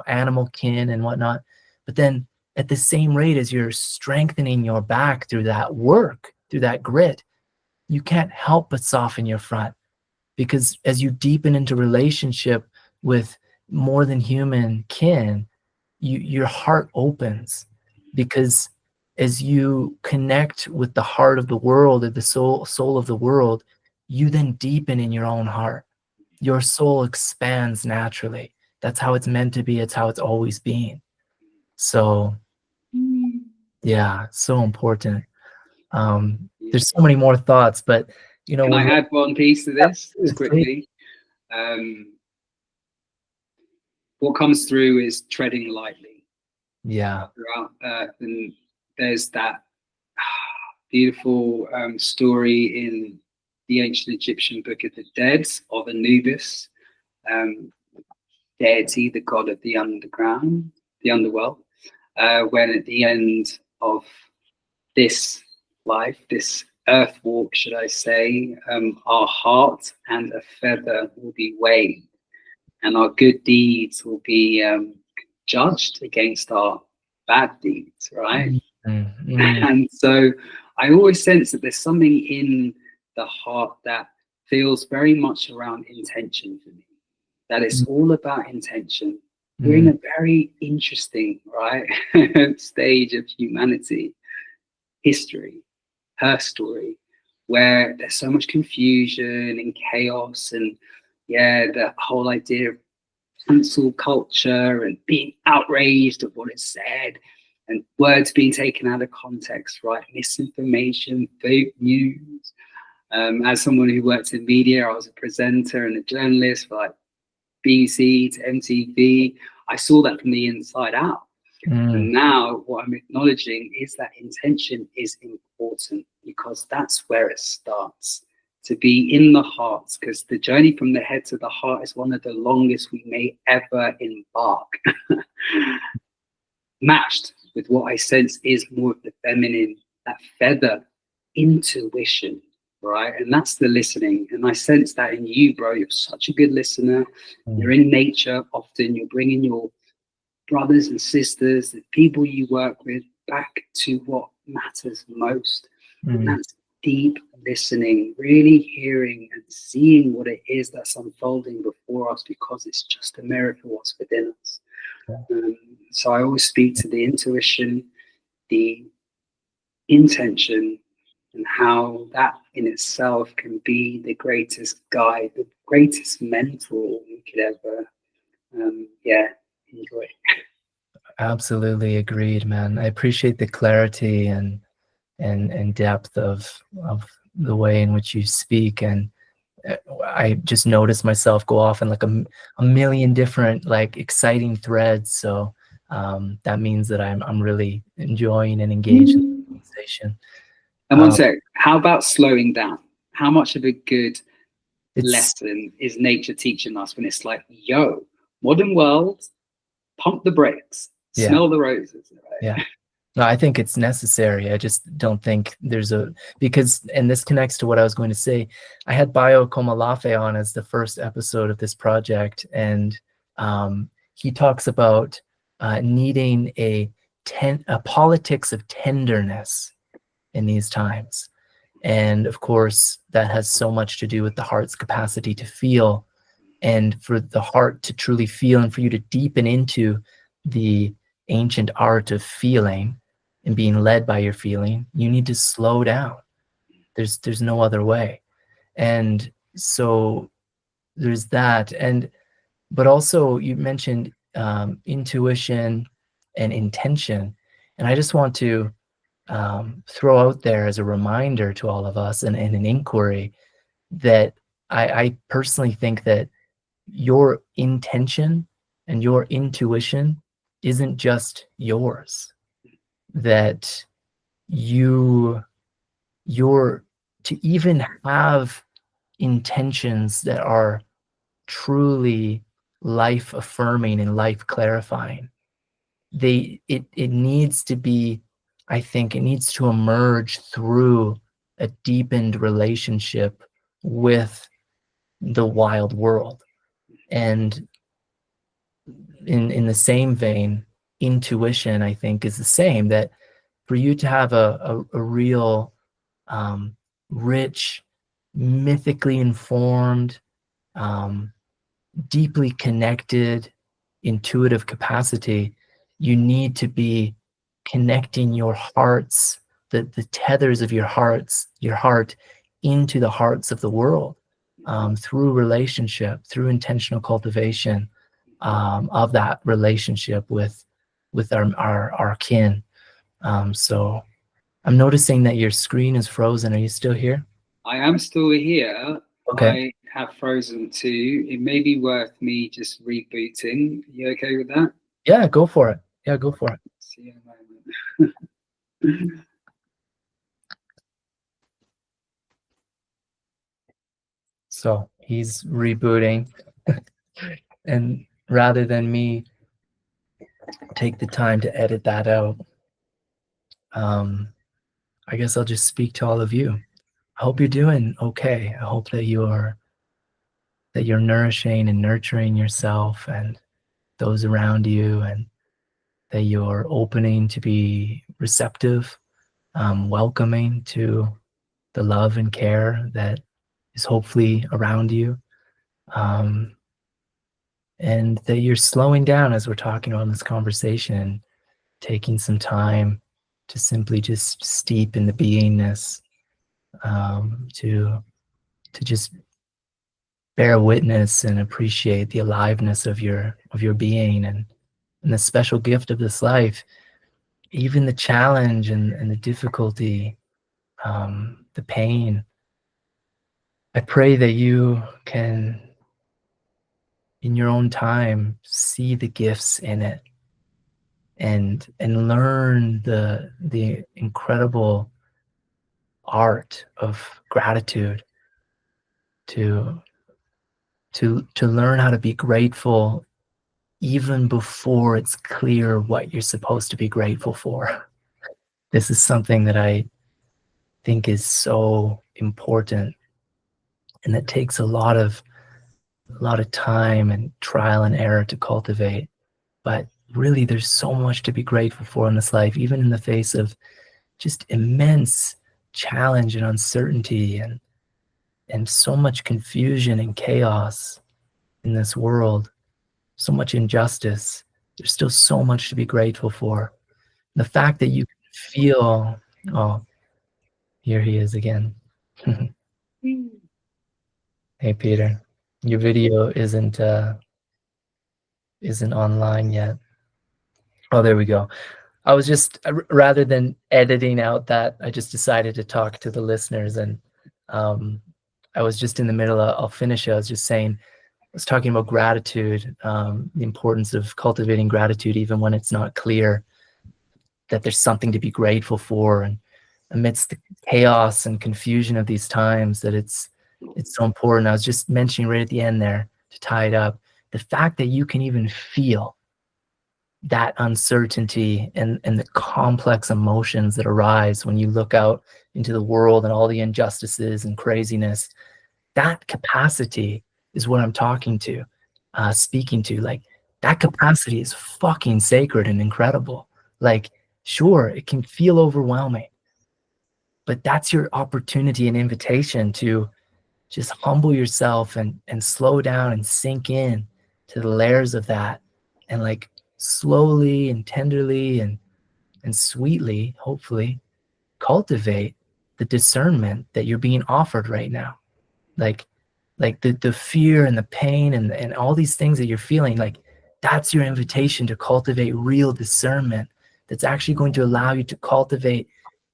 animal kin and whatnot. But then at the same rate as you're strengthening your back through that work, through that grit, you can't help but soften your front. Because as you deepen into relationship with more than human kin, your heart opens. Because as you connect with the heart of the world, or the soul of the world, you then deepen in your own heart. Your soul expands naturally. That's how it's meant to be. It's how it's always been. So yeah, so important. There's so many more thoughts, but Can I add one piece to this just quickly? What comes through is treading lightly. Yeah. Throughout Earth, and there's that beautiful story in the ancient Egyptian Book of the Dead of Anubis. deity, the god of the underground, the underworld, when at the end of this life, this earth walk, should I say, our heart and a feather will be weighed, and our good deeds will be judged against our bad deeds, right? Mm-hmm. And so I always sense that there's something in the heart that feels very much around intention for me, that it's all about intention. We're in a very interesting, right, stage of humanity, history, her story, where there's so much confusion and chaos, and yeah, the whole idea of cancel culture and being outraged at what is said, and words being taken out of context, right? Misinformation, fake news. As someone who works in media, I was a presenter and a journalist for like BBC to MTV. I saw that from the inside out. And now what I'm acknowledging is that intention is important, because that's where it starts, to be in the heart, because the journey from the head to the heart is one of the longest we may ever embark. Matched with what I sense is more of the feminine, that feather, intuition, right? And that's the listening. And I sense that in you, bro. You're such a good listener. You're in nature often. You're bringing your brothers and sisters, the people you work with, back to what matters most. And that's deep listening, really hearing and seeing what it is that's unfolding before us, because it's just a mirror for what's within us. So I always speak to the intuition, the intention, and how that in itself can be the greatest guide, the greatest mentor we could ever enjoy. Absolutely agreed, man. I appreciate the clarity and depth of the way in which you speak, and I just noticed myself go off in like a million different like exciting threads. So that means that I'm really enjoying and engaged in the conversation. And one sec, how about slowing down? How much of a good lesson is nature teaching us when it's like, yo, modern world, pump the brakes, smell the roses, right? Yeah. No, I think it's necessary. I just don't think there's because, and this connects to what I was going to say. I had Bayo Komalafe on as the first episode of this project, and he talks about needing a politics of tenderness in these times. And of course, that has so much to do with the heart's capacity to feel, and for the heart to truly feel, and for you to deepen into the ancient art of feeling and being led by your feeling, you need to slow down. There's no other way. And so there's that. But also you mentioned intuition and intention. And I just want to throw out there as a reminder to all of us, and an inquiry, that I personally think that your intention and your intuition isn't just yours, that you're to even have intentions that are truly life affirming and life clarifying, it needs to be, I think it needs to emerge through a deepened relationship with the wild world. And in the same vein, intuition, I think, is the same, that for you to have a real rich, mythically informed, deeply connected, intuitive capacity, you need to be connecting your hearts, the tethers of your heart into the hearts of the world, through relationship, through intentional cultivation of that relationship with our kin. So I'm noticing that your screen is frozen. Are you still here? I am still here. Okay. I have frozen too. It may be worth me just rebooting. Are you okay with that? Yeah, go for it. Yeah, go for it. See you in a moment. So he's rebooting. And rather than me take the time to edit that out, I guess I'll just speak to all of you. I hope you're doing okay. I hope that you're nourishing and nurturing yourself and those around you, and that you're opening to be receptive, welcoming to the love and care that is hopefully around you, and that you're slowing down as we're talking about in this conversation, taking some time to simply just steep in the beingness, to just bear witness and appreciate the aliveness of your being, and the special gift of this life, even the challenge and the difficulty, the pain. I pray that you can, in your own time, see the gifts in it, and learn the incredible art of gratitude, to learn how to be grateful even before it's clear what you're supposed to be grateful for. This is something that I think is so important, and that takes a lot of time and trial and error to cultivate. But really, there's so much to be grateful for in this life, even in the face of just immense challenge and uncertainty, and so much confusion and chaos in this world, so much injustice. There's still so much to be grateful for. The fact that you can feel, oh, here he is again. Hey, Peter, your video isn't online yet. Oh, there we go. I was just, rather than editing out that, I just decided to talk to the listeners, and I was just in the middle of, I'll finish it. I was just saying, I was talking about gratitude, the importance of cultivating gratitude even when it's not clear that there's something to be grateful for, and amidst the chaos and confusion of these times, that it's so important. I was just mentioning right at the end there, to tie it up, the fact that you can even feel that uncertainty and the complex emotions that arise when you look out into the world and all the injustices and craziness. That capacity is what I'm speaking to. Like, that capacity is fucking sacred and incredible. Like, sure, it can feel overwhelming, but that's your opportunity and invitation to just humble yourself and slow down and sink in to the layers of that, and like slowly and tenderly and sweetly, hopefully, cultivate the discernment that you're being offered right now. Like the fear and the pain and all these things that you're feeling, like, that's your invitation to cultivate real discernment that's actually going to allow you to cultivate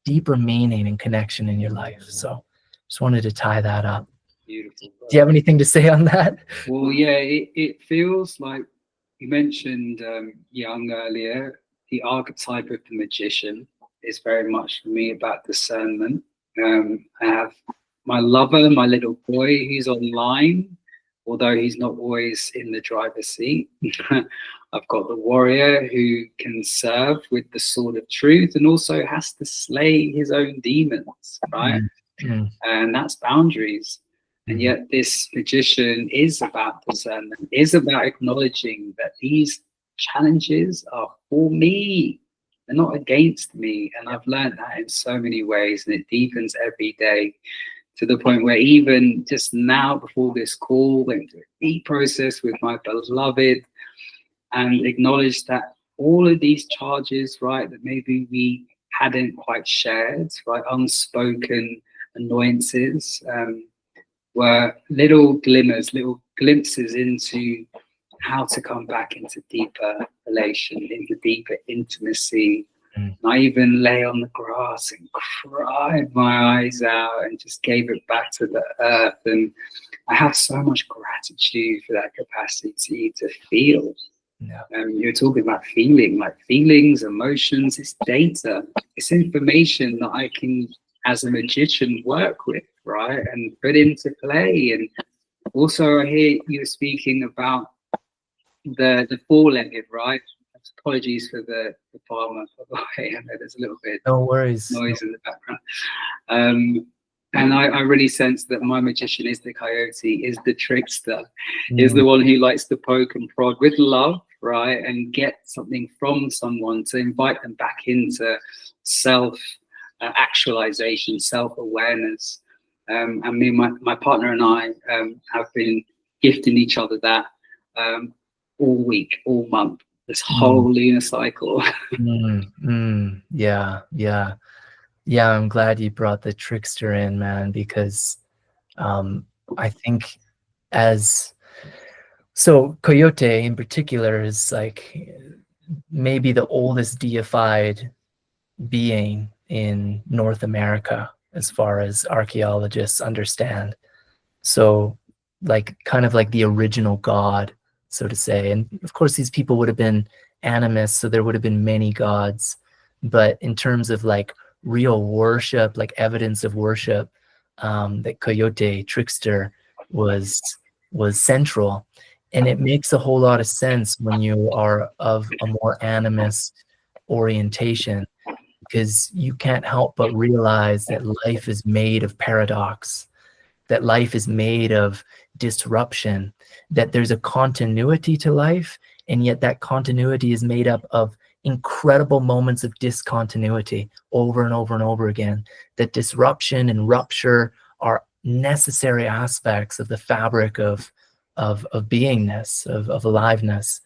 deeper meaning and connection in your life. So just wanted to tie that up. Beautiful. Do you have anything to say on that? Well, yeah, it feels like you mentioned Young earlier. The archetype of the magician is very much for me about discernment. I have my lover, my little boy, who's online, although he's not always in the driver's seat. I've got the warrior who can serve with the sword of truth and also has to slay his own demons, right? Mm-hmm. And that's boundaries. And yet this magician is about discernment, is about acknowledging that these challenges are for me. They're not against me. And I've learned that in so many ways, and it deepens every day, to the point where even just now before this call, went through a deep process with my beloved and acknowledged that all of these charges, right, that maybe we hadn't quite shared, right, unspoken annoyances, were little glimmers, little glimpses into how to come back into deeper relation, into deeper intimacy. I even lay on the grass and cried my eyes out and just gave it back to the earth. And I have so much gratitude for that capacity to feel. Yeah. You're talking about feeling, like feelings, emotions, it's data, it's information that I can, as a magician, work with, right, and put into play. And also I hear you speaking about the four-legged, right? Apologies for the farmer, by the way. I know there's a little bit No worries. noise in the background. And I really sense that my magician is the coyote, is the trickster, is the one who likes to poke and prod with love, right? And get something from someone to invite them back into self actualization, self-awareness. And me and my partner and I have been gifting each other that all week, all month, this whole lunar cycle. Yeah, I'm glad you brought the trickster in, man, because I think so coyote in particular is like maybe the oldest deified being in North America as far as archaeologists understand. So like kind of like the original god, so to say. And of course these people would have been animists, so there would have been many gods, but in terms of like real worship, like evidence of worship, that coyote trickster was central. And it makes a whole lot of sense when you are of a more animist orientation, because you can't help but realize that life is made of paradox, that life is made of disruption, that there's a continuity to life, and yet that continuity is made up of incredible moments of discontinuity over and over and over again, that disruption and rupture are necessary aspects of the fabric of beingness, of aliveness.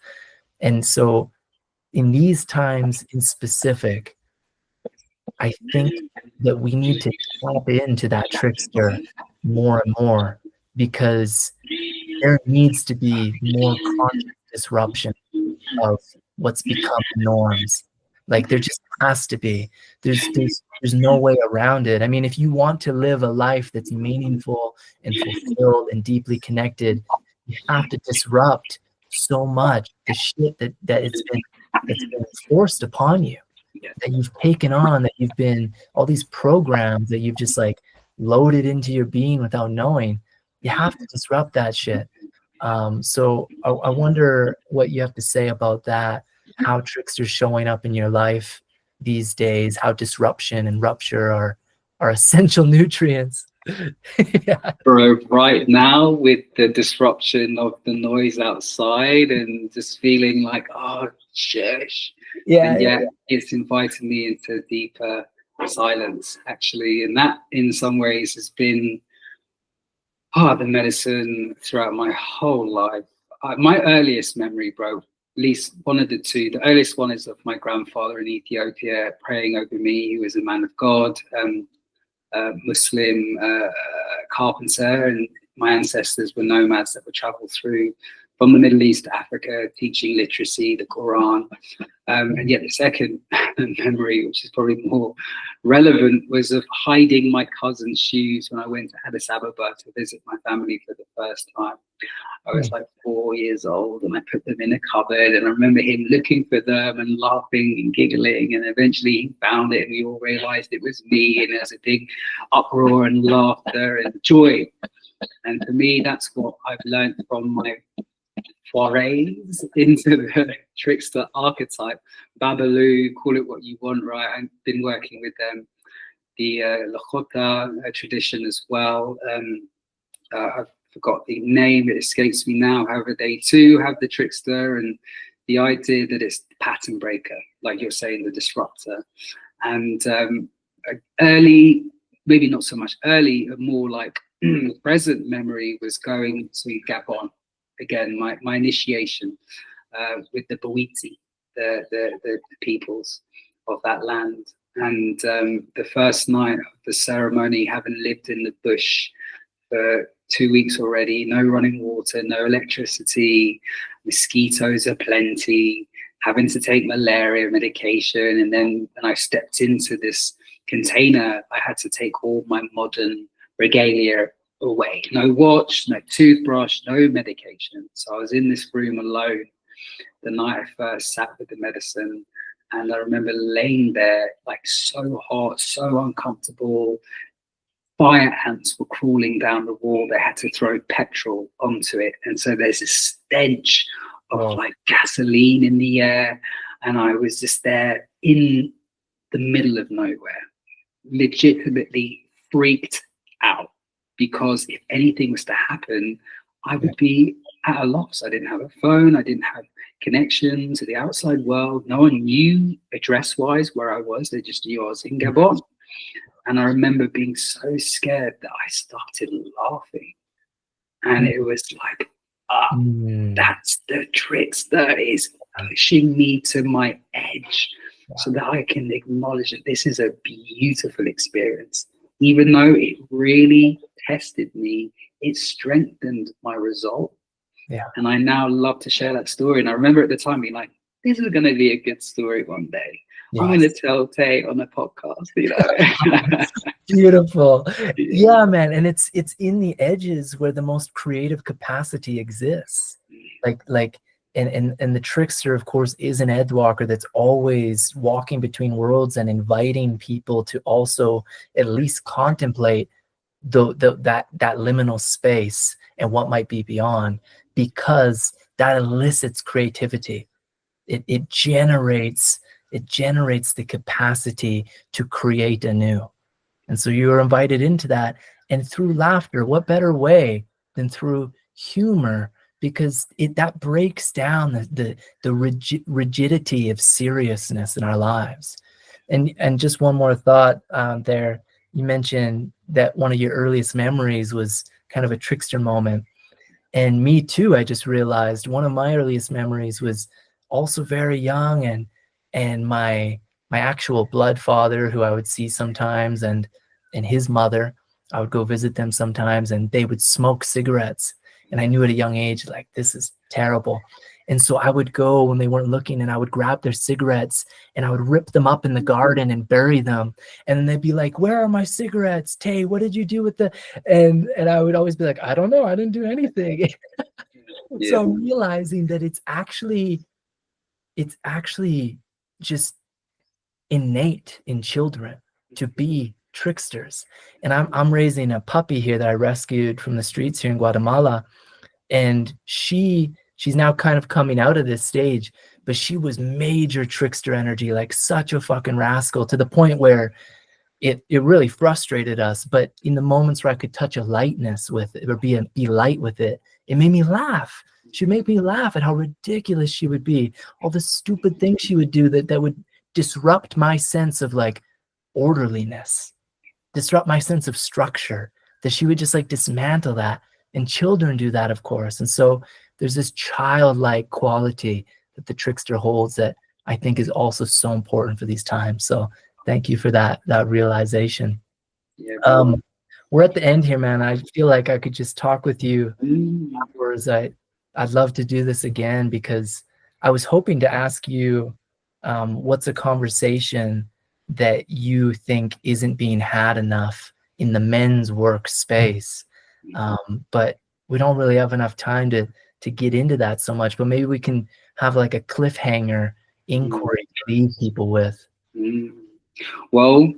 And so in these times in specific, I think that we need to tap into that trickster more and more, because there needs to be more conscious disruption of what's become norms. Like there just has to be. There's no way around it. I mean, if you want to live a life that's meaningful and fulfilled and deeply connected, you have to disrupt so much the shit that's been forced upon you, that you've taken on, that you've been, all these programs that you've just like loaded into your being without knowing. You have to disrupt that shit. So I wonder what you have to say about that, how Trickster's showing up in your life these days, how disruption and rupture are essential nutrients. Yeah. Bro, right now with the disruption of the noise outside and just feeling like, oh, shush. And yet it's inviting me into deeper silence, actually. And that in some ways has been part of the medicine throughout my whole life. My earliest memory, bro, at least one of the two, the earliest one is of my grandfather in Ethiopia praying over me. He was a man of God, Muslim carpenter, and my ancestors were nomads that would travel through from the Middle East to Africa, teaching literacy, the Quran. And yet the second memory, which is probably more relevant, was of hiding my cousin's shoes when I went to Addis Ababa to visit my family for the first time. I was like 4 years old, and I put them in a cupboard, and I remember him looking for them and laughing and giggling, and eventually he found it and we all realized it was me, and there was a big uproar and laughter and joy. And for me, that's what I've learned from my forays into the trickster archetype. Babalu, call it what you want, right? I've been working with them, the Lakota tradition as well. I've forgot the name, it escapes me now. However, they too have the trickster, and the idea that it's the pattern breaker, like you're saying, the disruptor. And early, maybe not so much early, more like present memory was going to Gabon. Again, my initiation with the Bawiti, the peoples of that land. And the first night of the ceremony, having lived in the bush for 2 weeks already, no running water, no electricity, mosquitoes are plenty, having to take malaria medication. And then when I stepped into this container, I had to take all my modern regalia away. No watch, no toothbrush, no medication. So I was in this room alone the night I first sat with the medicine. And I remember laying there like so hot, so uncomfortable. Fire ants were crawling down the wall. They had to throw petrol onto it. And so there's this stench of like gasoline in the air, and I was just there in the middle of nowhere, legitimately freaked out, because if anything was to happen, I would be at a loss. I didn't have a phone, I didn't have connection to the outside world. No one knew address wise where I was. They just knew I was in Gabon. And I remember being so scared that I started laughing, and it was like, that's the Trickster is pushing me to my edge, so that I can acknowledge that this is a beautiful experience. Even though it really tested me, it strengthened my resolve. And I now love to share that story. And I remember at the time being like, this is going to be a good story one day. I'm going to tell Tay on a podcast, you know. Beautiful. Yeah, man. And it's in the edges where the most creative capacity exists. And the Trickster, of course, is an edgewalker that's always walking between worlds and inviting people to also at least contemplate that liminal space and what might be beyond, because that elicits creativity. It generates the capacity to create anew. And so you are invited into that. And through laughter, what better way than through humor? Because that breaks down the rigidity of seriousness in our lives. And just one more thought there. You mentioned that one of your earliest memories was kind of a trickster moment. And me too, I just realized one of my earliest memories was also very young, and my actual blood father, who I would see sometimes, and his mother, I would go visit them sometimes, and they would smoke cigarettes. And I knew at a young age, like, this is terrible. And so I would go when they weren't looking, and I would grab their cigarettes and I would rip them up in the garden and bury them. And then they'd be like, where are my cigarettes? Tay, what did you do with the, and I would always be like, I don't know, I didn't do anything. So I'm realizing that it's actually just innate in children to be tricksters. And I'm raising a puppy here that I rescued from the streets here in Guatemala, and she's now kind of coming out of this stage, but she was major trickster energy, like such a fucking rascal, to the point where it really frustrated us. But in the moments where I could touch a lightness with it, or be light with it, it made me laugh. She'd make me laugh at how ridiculous she would be, all the stupid things she would do that would disrupt my sense of like orderliness, disrupt my sense of structure, that she would just like dismantle that. And children do that, of course. And so there's this childlike quality that the Trickster holds that I think is also so important for these times. So thank you for that realization. We're at the end here, man. I feel like I could just talk with you afterwards. I'd love to do this again, because I was hoping to ask you, what's a conversation that you think isn't being had enough in the men's work space? But we don't really have enough time to get into that so much. But maybe we can have like a cliffhanger inquiry to leave people with. Well,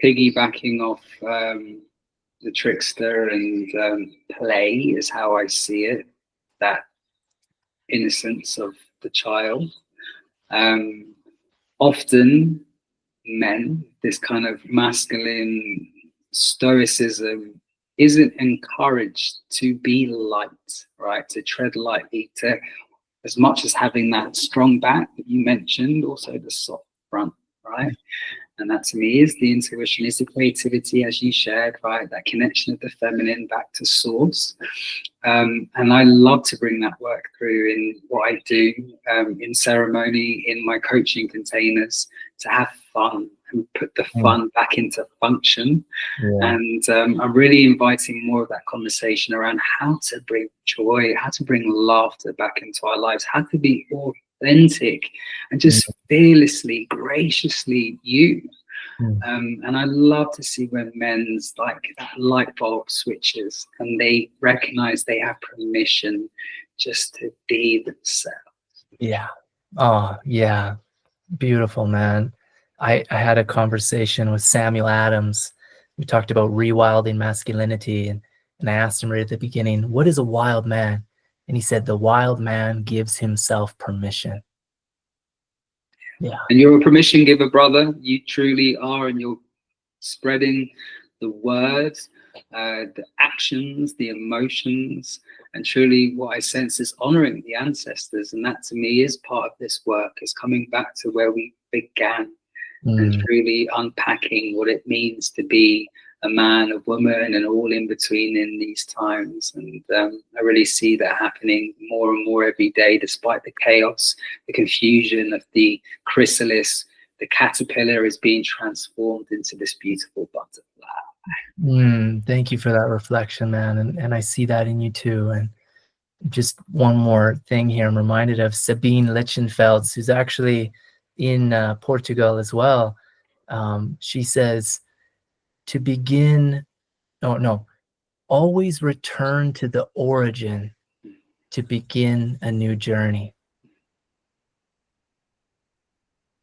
piggybacking off the Trickster and play is how I see it, that innocence of the child. Often men, this kind of masculine stoicism, isn't encouraged to be light, right? To tread lightly, to, as much as having that strong back that you mentioned, also the soft front, right? And that to me is the intuition, is the creativity, as you shared, right? That connection of the feminine back to source. And I love to bring that work through in what I do, in ceremony, in my coaching containers, to have fun and put the fun back into function. And I'm really inviting more of that conversation around how to bring joy, how to bring laughter back into our lives, how to be authentic and just fearlessly, graciously you. And I love to see when men's like that light bulb switches and they recognize they have permission just to be themselves. Yeah. Oh, yeah. Beautiful, man. I had a conversation with Samuel Adams. We talked about rewilding masculinity, and I asked him right at the beginning, what is a wild man? And he said, the wild man gives himself permission. Yeah. And you're a permission giver, brother. You truly are, and you're spreading the words, the actions, the emotions, and truly what I sense is honoring the ancestors. And that to me is part of this work, is coming back to where we began and truly unpacking what it means to be a man, a woman, and all in between in these times. And I really see that happening more and more every day, despite the chaos, the confusion of the chrysalis. The caterpillar is being transformed into this beautiful butterfly. Thank you for that reflection, man. And I see that in you too. And just one more thing here, I'm reminded of Sabine Lichtenfels, who's actually in Portugal as well. She says, to begin, always return to the origin to begin a new journey.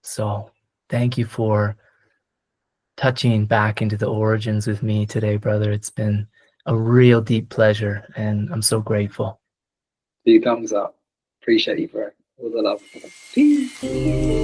So thank you for touching back into the origins with me today, brother. It's been a real deep pleasure, and I'm so grateful. 2 thumbs up. Appreciate you, bro. All the love. Peace.